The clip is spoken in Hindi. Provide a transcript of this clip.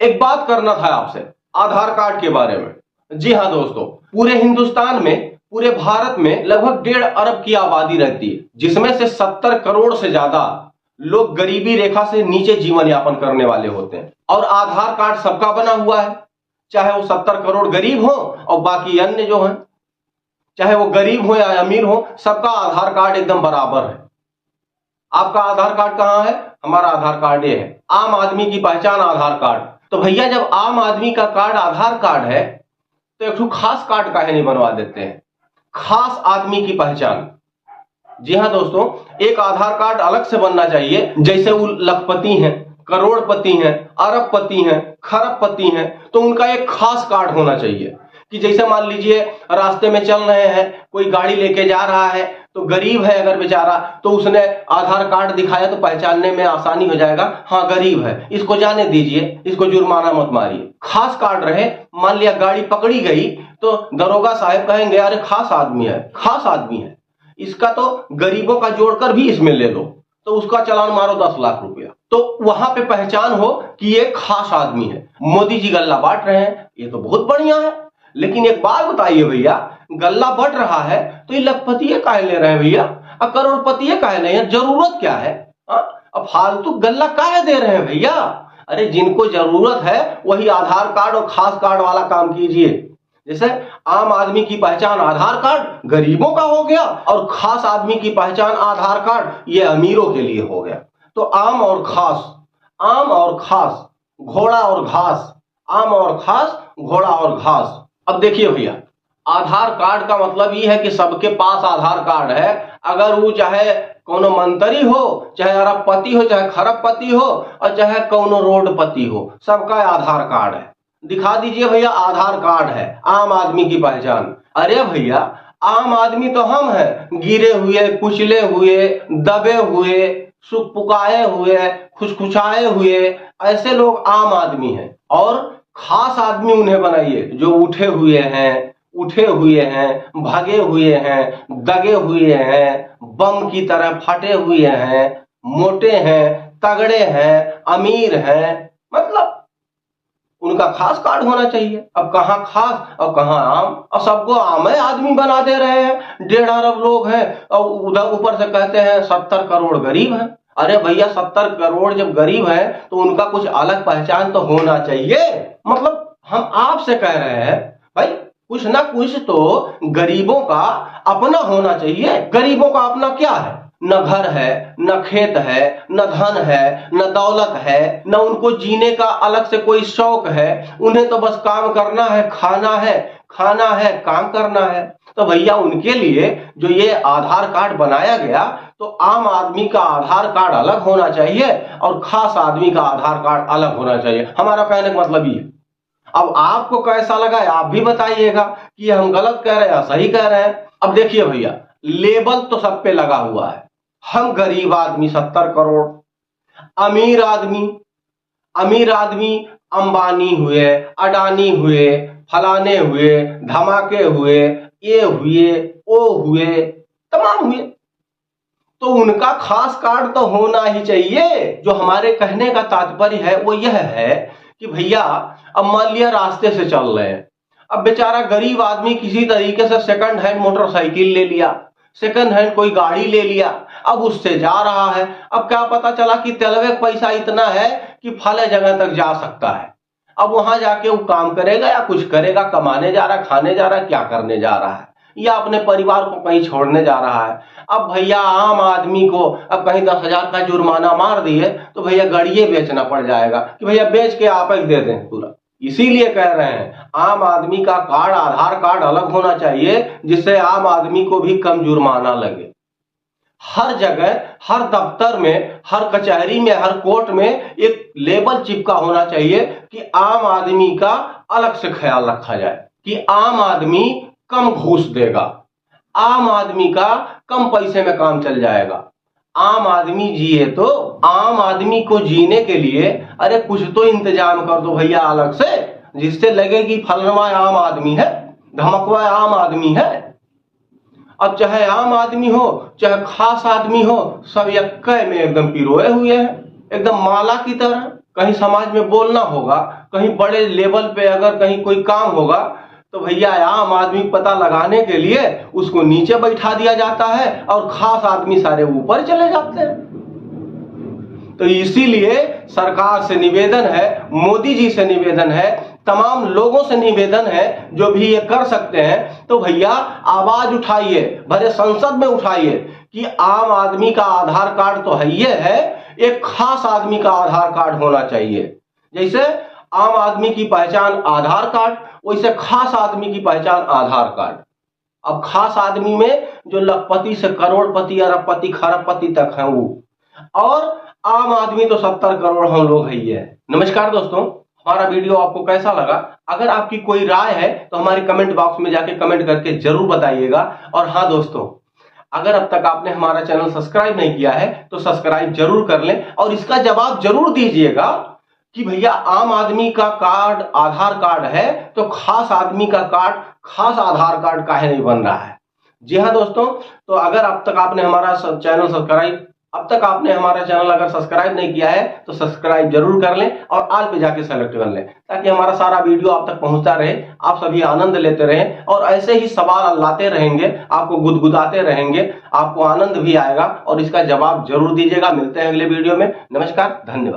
एक बात करना था आपसे आधार कार्ड के बारे में। जी हाँ दोस्तों, पूरे हिंदुस्तान में, पूरे भारत में लगभग 1.5 अरब की आबादी रहती है, जिसमें से 70 करोड़ से ज्यादा लोग गरीबी रेखा से नीचे जीवन यापन करने वाले होते हैं। और आधार कार्ड सबका बना हुआ है, चाहे वो 70 करोड़ गरीब हो और बाकी अन्य जो हैं, चाहे वो गरीब हो या अमीर हो, सबका आधार कार्ड एकदम बराबर है। आपका आधार कार्ड कहां है? हमारा आधार कार्ड ये है, आम आदमी की पहचान आधार कार्ड। तो भैया जब आम आदमी का कार्ड आधार कार्ड है तो एक खास कार्ड काहे नहीं बनवा देते हैं, खास आदमी की पहचान। जी हाँ दोस्तों, एक आधार कार्ड अलग से बनना चाहिए। जैसे वो लखपति हैं, करोड़पति हैं, अरबपति हैं, खरबपति हैं, तो उनका एक खास कार्ड होना चाहिए। कि जैसे मान लीजिए रास्ते में चल रहे हैं, कोई गाड़ी लेके जा रहा है, तो गरीब है अगर बेचारा, तो उसने आधार कार्ड दिखाया तो पहचानने में आसानी हो जाएगा, हाँ गरीब है, इसको जाने दीजिए, इसको जुर्माना मत मारिए। खास कार्ड रहे, मान लिया गाड़ी पकड़ी गई तो दरोगा साहब कहेंगे अरे खास आदमी है, खास आदमी है, इसका तो गरीबों का जोड़कर भी इसमें ले लो, तो उसका चालान मारो 10 लाख रुपया। तो वहां पे पहचान हो कि ये खास आदमी है। मोदी जी गल्ला बांट रहे हैं, ये तो बहुत बढ़िया है, लेकिन एक बात बताइए भैया, गल्ला बढ़ रहा है तो ये लखपति काहे ले रहे हैं भैया, अब करोड़पति काहे ले हैं? जरूरत क्या है? अब फालतू गल्ला काहे दे रहे हैं भैया? अरे जिनको जरूरत है वही आधार कार्ड और खास कार्ड वाला काम कीजिए। जैसे आम आदमी की पहचान आधार कार्ड गरीबों का हो गया, और खास आदमी की पहचान आधार कार्ड ये अमीरों के लिए हो गया। तो आम और खास, आम और खास, घोड़ा और घास, आम और खास, घोड़ा और घास। अब देखिए भैया, आधार कार्ड का मतलब ये है कि सबके पास आधार कार्ड है। अगर वो चाहे कोनो मंत्री हो, चाहे अरबपति हो, चाहे खरबपति हो, और चाहे कोनो रोडपति हो, सबका आधार कार्ड है। दिखा दीजिए भैया आधार कार्ड है, आम आदमी की पहचान। अरे भैया आम आदमी तो हम हैं, गिरे हुए, कुचले हुए, दबे हुए, सुखपुकाए हुए, खुशखुशाए हुए, ऐसे लोग आम आदमी हैं। और खास आदमी उन्हें बनाइए जो उठे हुए हैं, उठे हुए हैं, भागे हुए हैं, दगे हुए हैं, बम की तरह फटे हुए हैं, मोटे हैं, तगड़े हैं, अमीर हैं, मतलब उनका खास कार्ड होना चाहिए। अब कहां खास और कहां आम, और सबको आम आदमी बना दे रहे हैं। 1.5 अरब लोग हैं और उधर ऊपर से कहते हैं 70 करोड़ गरीब हैं। अरे भैया 70 करोड़ जब गरीब है तो उनका कुछ अलग पहचान तो होना चाहिए। मतलब हम आपसे कह रहे हैं भाई कुछ ना कुछ तो गरीबों का अपना होना चाहिए। गरीबों का अपना क्या है? न घर है, न खेत है, न धन है, न दौलत है, न उनको जीने का अलग से कोई शौक है। उन्हें तो बस काम करना है, खाना है, खाना है, काम करना है। तो भैया उनके लिए जो ये आधार कार्ड बनाया गया, तो आम आदमी का आधार कार्ड अलग होना चाहिए और खास आदमी का आधार कार्ड अलग होना चाहिए। हमारा कहने का मतलब ये। अब आपको कैसा लगा आप भी बताइएगा कि हम गलत कह रहे हैं या सही कह रहे हैं। अब देखिए भैया, लेबल तो सब पे लगा हुआ है। हम गरीब आदमी 70 करोड़, अमीर आदमी, अमीर आदमी अंबानी हुए, अडानी हुए, फलाने हुए, धमाके हुए, ये हुए, वो हुए, तमाम हुए, तो उनका खास कार्ड तो होना ही चाहिए। जो हमारे कहने का तात्पर्य है वो यह है कि भैया अब मान लिया रास्ते से चल रहे हैं, अब बेचारा गरीब आदमी किसी तरीके से सेकंड हैंड मोटरसाइकिल ले लिया, सेकंड हैंड कोई गाड़ी ले लिया, अब उससे जा रहा है। अब क्या पता चला कि तेलवे का पैसा इतना है कि फले जगह तक जा सकता है। अब वहां जाके वो काम करेगा या कुछ करेगा, कमाने जा रहा है, खाने जा रहा है, क्या करने जा रहा है, या अपने परिवार को कहीं छोड़ने जा रहा है। अब भैया आम आदमी को अब कहीं 10,000 का जुर्माना मार दिए तो भैया गाड़िए बेचना पड़ जाएगा कि भैया बेच के आप ही दे दें पूरा। इसीलिए कह रहे हैं आम आदमी का कार्ड, आधार कार्ड अलग होना चाहिए, जिससे आम आदमी को भी कम जुर्माना लगे। हर जगह, हर दफ्तर में, हर कचहरी में, हर कोर्ट में एक लेबल चिपका होना चाहिए कि आम आदमी का अलग से ख्याल रखा जाए, कि आम आदमी कम घूस देगा, आम आदमी का कम पैसे में काम चल जाएगा। आम आदमी जिए तो आम आदमी को जीने के लिए अरे कुछ तो इंतजाम कर दो भैया अलग से, जिससे लगे कि फलनवा आम आदमी है, धमकवा आम आदमी है। अब चाहे आम आदमी हो चाहे खास आदमी हो, सब यक्के में एकदम पिरोए हुए हैं, एकदम माला की तरह। कहीं समाज में बोलना होगा, कहीं बड़े लेवल पे अगर कहीं कोई काम होगा तो भैया आम आदमी पता लगाने के लिए उसको नीचे बैठा दिया जाता है और खास आदमी सारे ऊपर चले जाते हैं। तो इसीलिए सरकार से निवेदन है, मोदी जी से निवेदन है, तमाम लोगों से निवेदन है जो भी ये कर सकते हैं, तो भैया आवाज उठाइए, भरे संसद में उठाइए कि आम आदमी का आधार कार्ड तो है ही है, एक खास आदमी का आधार कार्ड होना चाहिए। जैसे आम आदमी की पहचान आधार कार्ड, वैसे खास आदमी की पहचान आधार कार्ड। अब खास आदमी में जो लखपति से करोड़पति, अरबपति, खरबपति तक है वो, और आम आदमी तो 70 करोड़ हम लोग है ही है। नमस्कार दोस्तों, हमारा वीडियो आपको कैसा लगा? अगर आपकी कोई राय है तो हमारे कमेंट बॉक्स में जाके कमेंट करके जरूर बताइएगा। और हाँ दोस्तों, अगर अब तक आपने हमारा चैनल सब्सक्राइब नहीं किया है तो सब्सक्राइब जरूर कर लें और इसका जवाब जरूर दीजिएगा कि भैया आम आदमी का कार्ड आधार कार्ड है तो खास आदमी का कार्ड खास आधार कार्ड काहे नहीं बन रहा है। जी हाँ दोस्तों, तो अगर अब तक आपने हमारा चैनल अगर सब्सक्राइब नहीं किया है तो सब्सक्राइब जरूर कर लें और ऑल पे जाके सेलेक्ट कर लें, ताकि हमारा सारा वीडियो आप तक पहुंचता रहे, आप सभी आनंद लेते रहें और ऐसे ही सवाल लाते रहेंगे, आपको गुदगुदाते रहेंगे, आपको आनंद भी आएगा और इसका जवाब जरूर दीजिएगा। मिलते हैं अगले वीडियो में। नमस्कार, धन्यवाद।